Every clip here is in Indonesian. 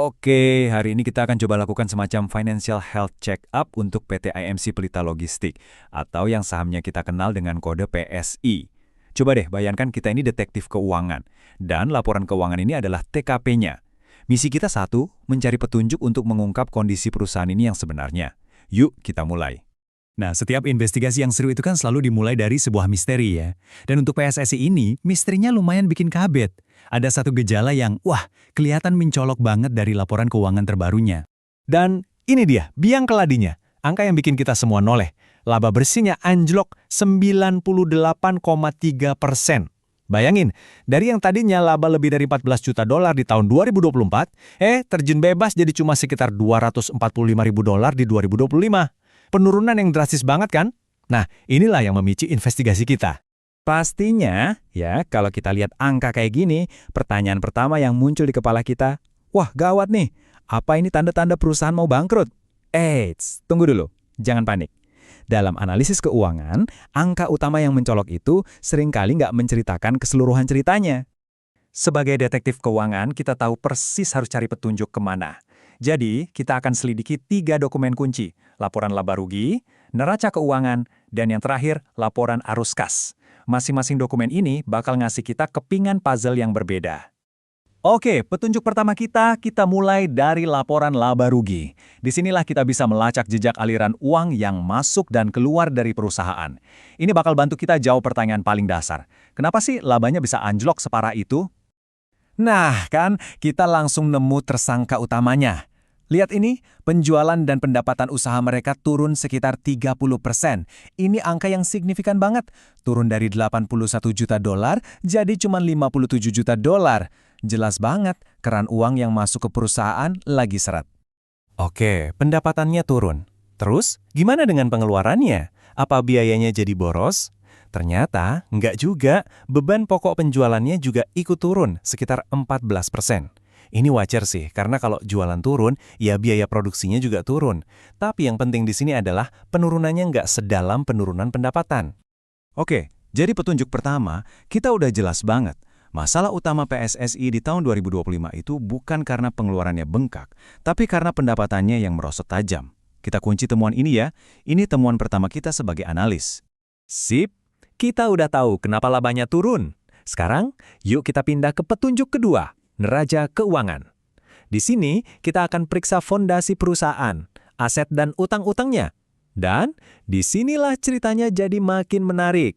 Oke, hari ini kita akan coba lakukan semacam financial health check-up untuk PT IMC Pelita Logistik, atau yang sahamnya kita kenal dengan kode PSI. Coba deh bayangkan kita ini detektif keuangan, dan laporan keuangan ini adalah TKP-nya. Misi kita satu, mencari petunjuk untuk mengungkap kondisi perusahaan ini yang sebenarnya. Yuk, kita mulai. Nah, setiap investigasi yang seru itu kan selalu dimulai dari sebuah misteri ya. Dan untuk PSSI ini, misterinya lumayan bikin kabet. Ada satu gejala yang, kelihatan mencolok banget dari laporan keuangan terbarunya. Dan ini dia, biang keladinya. Angka yang bikin kita semua noleh. Laba bersihnya anjlok 98,3%. Bayangin, dari yang tadinya laba lebih dari 14 juta dolar di tahun 2024, terjun bebas jadi cuma sekitar 245 ribu dolar di 2025. Penurunan yang drastis banget kan? Nah, inilah yang memicu investigasi kita. Pastinya, ya, kalau kita lihat angka kayak gini, pertanyaan pertama yang muncul di kepala kita, wah gawat nih, apa ini tanda-tanda perusahaan mau bangkrut? Eits, tunggu dulu, jangan panik. Dalam analisis keuangan, angka utama yang mencolok itu seringkali nggak menceritakan keseluruhan ceritanya. Sebagai detektif keuangan, kita tahu persis harus cari petunjuk kemana. Jadi, kita akan selidiki 3 dokumen kunci, laporan laba rugi, neraca keuangan, dan yang terakhir, laporan arus kas. Masing-masing dokumen ini bakal ngasih kita kepingan puzzle yang berbeda. Oke, petunjuk pertama kita mulai dari laporan laba rugi. Disinilah kita bisa melacak jejak aliran uang yang masuk dan keluar dari perusahaan. Ini bakal bantu kita jawab pertanyaan paling dasar. Kenapa sih labanya bisa anjlok separah itu? Nah, kan kita langsung nemu tersangka utamanya. Lihat ini, penjualan dan pendapatan usaha mereka turun sekitar 30%. Ini angka yang signifikan banget. Turun dari 81 juta dolar jadi cuma 57 juta dolar. Jelas banget, keran uang yang masuk ke perusahaan lagi seret. Oke, pendapatannya turun. Terus, gimana dengan pengeluarannya? Apa biayanya jadi boros? Ternyata, nggak juga, beban pokok penjualannya juga ikut turun, sekitar 14%. Ini wajar sih, karena kalau jualan turun, ya biaya produksinya juga turun. Tapi yang penting di sini adalah penurunannya nggak sedalam penurunan pendapatan. Oke, jadi petunjuk pertama, kita udah jelas banget. Masalah utama PSSI di tahun 2025 itu bukan karena pengeluarannya bengkak, tapi karena pendapatannya yang merosot tajam. Kita kunci temuan ini ya, ini temuan pertama kita sebagai analis. Sip. Kita udah tahu kenapa labanya turun. Sekarang, yuk kita pindah ke petunjuk kedua, neraca keuangan. Di sini, kita akan periksa fondasi perusahaan, aset dan utang-utangnya. Dan, disinilah ceritanya jadi makin menarik.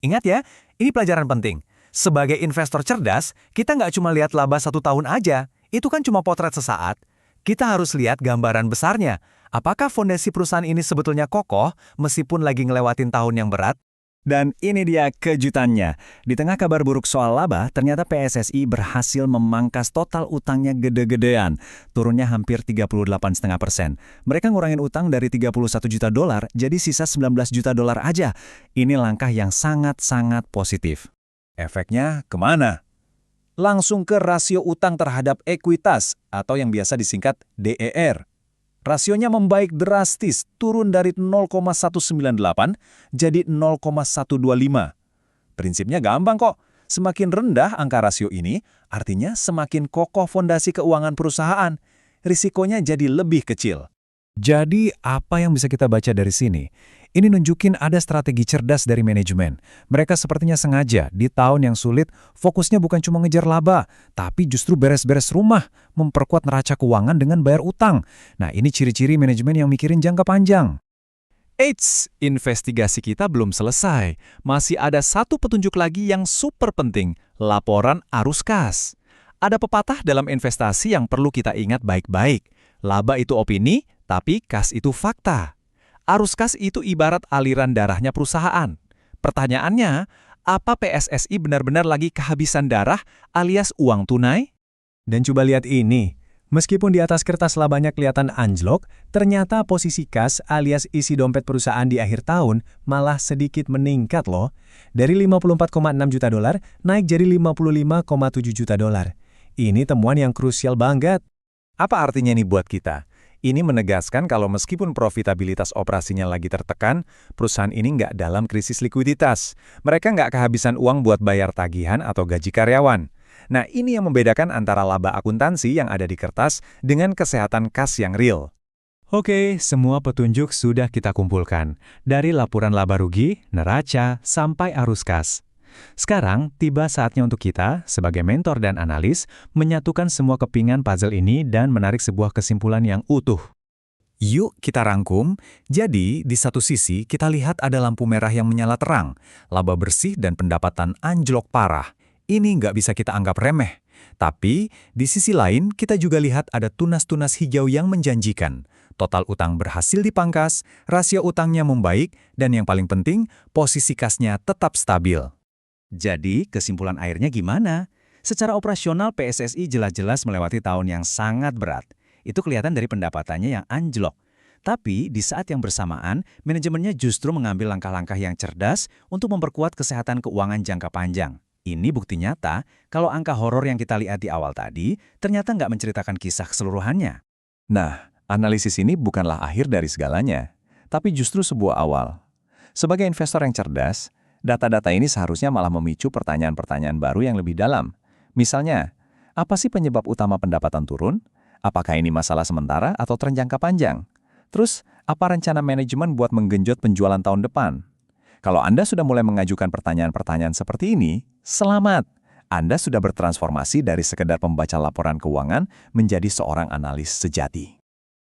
Ingat ya, ini pelajaran penting. Sebagai investor cerdas, kita nggak cuma lihat laba 1 tahun aja. Itu kan cuma potret sesaat. Kita harus lihat gambaran besarnya. Apakah fondasi perusahaan ini sebetulnya kokoh meskipun lagi ngelewatin tahun yang berat? Dan ini dia kejutannya. Di tengah kabar buruk soal laba, ternyata PSSI berhasil memangkas total utangnya gede-gedean. Turunnya hampir 38,5%. Mereka ngurangin utang dari 31 juta dolar jadi sisa 19 juta dolar aja. Ini langkah yang sangat-sangat positif. Efeknya kemana? Langsung ke rasio utang terhadap ekuitas atau yang biasa disingkat DER. Rasionya membaik drastis, turun dari 0,198 jadi 0,125. Prinsipnya gampang kok. Semakin rendah angka rasio ini, artinya semakin kokoh fondasi keuangan perusahaan. Risikonya jadi lebih kecil. Jadi, apa yang bisa kita baca dari sini? Ini nunjukin ada strategi cerdas dari manajemen. Mereka sepertinya sengaja di tahun yang sulit fokusnya bukan cuma ngejar laba, tapi justru beres-beres rumah, memperkuat neraca keuangan dengan bayar utang. Nah, ini ciri-ciri manajemen yang mikirin jangka panjang. Eits, investigasi kita belum selesai. Masih ada satu petunjuk lagi yang super penting, laporan arus kas. Ada pepatah dalam investasi yang perlu kita ingat baik-baik. Laba itu opini, tapi kas itu fakta. Arus kas itu ibarat aliran darahnya perusahaan. Pertanyaannya, apa PSSI benar-benar lagi kehabisan darah alias uang tunai? Dan coba lihat ini. Meskipun di atas kertas labanya kelihatan anjlok, ternyata posisi kas alias isi dompet perusahaan di akhir tahun malah sedikit meningkat loh. Dari 54,6 juta dolar naik jadi 55,7 juta dolar. Ini temuan yang krusial banget. Apa artinya nih buat kita? Ini menegaskan kalau meskipun profitabilitas operasinya lagi tertekan, perusahaan ini nggak dalam krisis likuiditas. Mereka nggak kehabisan uang buat bayar tagihan atau gaji karyawan. Nah, ini yang membedakan antara laba akuntansi yang ada di kertas dengan kesehatan kas yang real. Oke, semua petunjuk sudah kita kumpulkan. Dari laporan laba rugi, neraca, sampai arus kas. Sekarang, tiba saatnya untuk kita, sebagai mentor dan analis, menyatukan semua kepingan puzzle ini dan menarik sebuah kesimpulan yang utuh. Yuk kita rangkum. Jadi, di satu sisi kita lihat ada lampu merah yang menyala terang, laba bersih dan pendapatan anjlok parah. Ini nggak bisa kita anggap remeh. Tapi, di sisi lain kita juga lihat ada tunas-tunas hijau yang menjanjikan. Total utang berhasil dipangkas, rasio utangnya membaik, dan yang paling penting, posisi kasnya tetap stabil. Jadi, kesimpulan akhirnya gimana? Secara operasional PSSI jelas-jelas melewati tahun yang sangat berat. Itu kelihatan dari pendapatannya yang anjlok. Tapi di saat yang bersamaan, manajemennya justru mengambil langkah-langkah yang cerdas untuk memperkuat kesehatan keuangan jangka panjang. Ini bukti nyata kalau angka horor yang kita lihat di awal tadi ternyata nggak menceritakan kisah keseluruhannya. Nah, analisis ini bukanlah akhir dari segalanya, tapi justru sebuah awal. Sebagai investor yang cerdas, data-data ini seharusnya malah memicu pertanyaan-pertanyaan baru yang lebih dalam. Misalnya, apa sih penyebab utama pendapatan turun? Apakah ini masalah sementara atau tren jangka panjang? Terus, apa rencana manajemen buat menggenjot penjualan tahun depan? Kalau Anda sudah mulai mengajukan pertanyaan-pertanyaan seperti ini, selamat! Anda sudah bertransformasi dari sekedar pembaca laporan keuangan menjadi seorang analis sejati.